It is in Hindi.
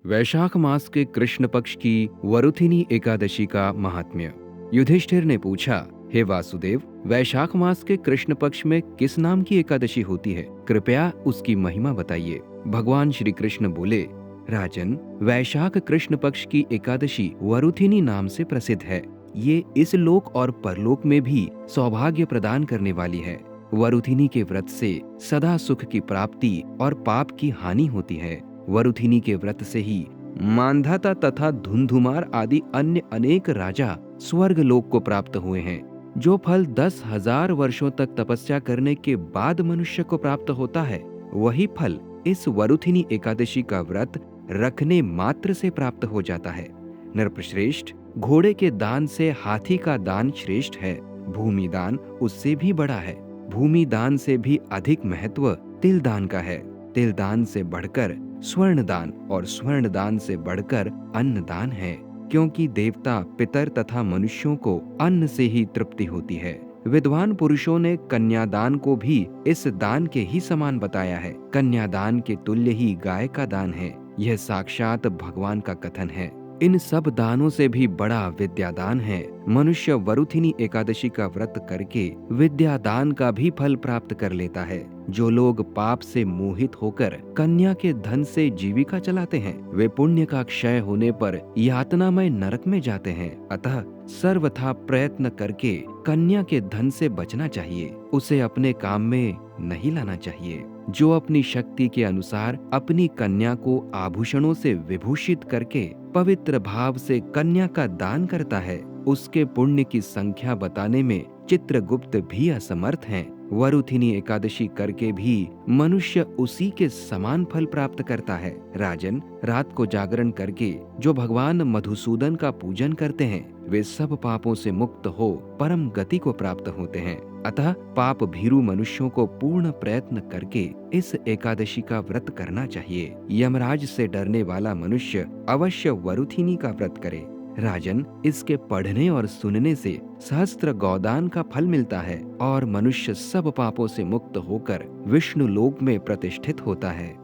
वैशाख मास के कृष्ण पक्ष की वरुथिनी एकादशी का महात्म्य। युधिष्ठिर ने पूछा, हे वासुदेव, वैशाख मास के कृष्ण पक्ष में किस नाम की एकादशी होती है? कृपया उसकी महिमा बताइए। भगवान श्री कृष्ण बोले, राजन, वैशाख कृष्ण पक्ष की एकादशी वरुथिनी नाम से प्रसिद्ध है। ये इस लोक और परलोक में भी सौभाग्य प्रदान करने वाली है। वरुथिनी के व्रत से सदा सुख की प्राप्ति और पाप की हानि होती है। वरुथिनी के व्रत से ही मांधाता तथा धुंधुमार आदि अन्य अनेक राजा स्वर्ग लोक को प्राप्त हुए हैं। जो फल 10,000 वर्षों तक तपस्या करने के बाद मनुष्य को प्राप्त होता है, वही फल इस वरुथिनी एकादशी का व्रत रखने मात्र से प्राप्त हो जाता है। नरपश्रेष्ठ, घोड़े के दान से हाथी का दान श्रेष्ठ है। भूमि दान उससे भी बड़ा है। भूमि दान से भी अधिक महत्व तिल दान का है। तिल दान से बढ़कर स्वर्ण दान और स्वर्ण दान से बढ़कर अन्न दान है, क्योंकि देवता, पितर तथा मनुष्यों को अन्न से ही तृप्ति होती है। विद्वान पुरुषों ने कन्यादान को भी इस दान के ही समान बताया है। कन्यादान के तुल्य ही गाय का दान है। यह साक्षात भगवान का कथन है। इन सब दानों से भी बड़ा विद्यादान है। मनुष्य वरुथिनी एकादशी का व्रत करके विद्यादान का भी फल प्राप्त कर लेता है। जो लोग पाप से मोहित होकर कन्या के धन से जीविका चलाते हैं, वे पुण्य का क्षय होने पर यातनामय नरक में जाते हैं। अतः सर्वथा प्रयत्न करके कन्या के धन से बचना चाहिए। उसे अपने काम में नहीं लाना चाहिए। जो अपनी शक्ति के अनुसार अपनी कन्या को आभूषणों से विभूषित करके पवित्र भाव से कन्या का दान करता है, उसके पुण्य की संख्या बताने में चित्रगुप्त भी असमर्थ हैं। वरुथिनी एकादशी करके भी मनुष्य उसी के समान फल प्राप्त करता है। राजन, रात को जागरण करके जो भगवान मधुसूदन का पूजन करते हैं, वे सब पापों से मुक्त हो परम गति को प्राप्त होते हैं। अतः पाप भीरु मनुष्यों को पूर्ण प्रयत्न करके इस एकादशी का व्रत करना चाहिए। यमराज से डरने वाला मनुष्य अवश्य वरुथिनी का व्रत करे। राजन, इसके पढ़ने और सुनने से सहस्त्र गौदान का फल मिलता है और मनुष्य सब पापों से मुक्त होकर विष्णु लोक में प्रतिष्ठित होता है।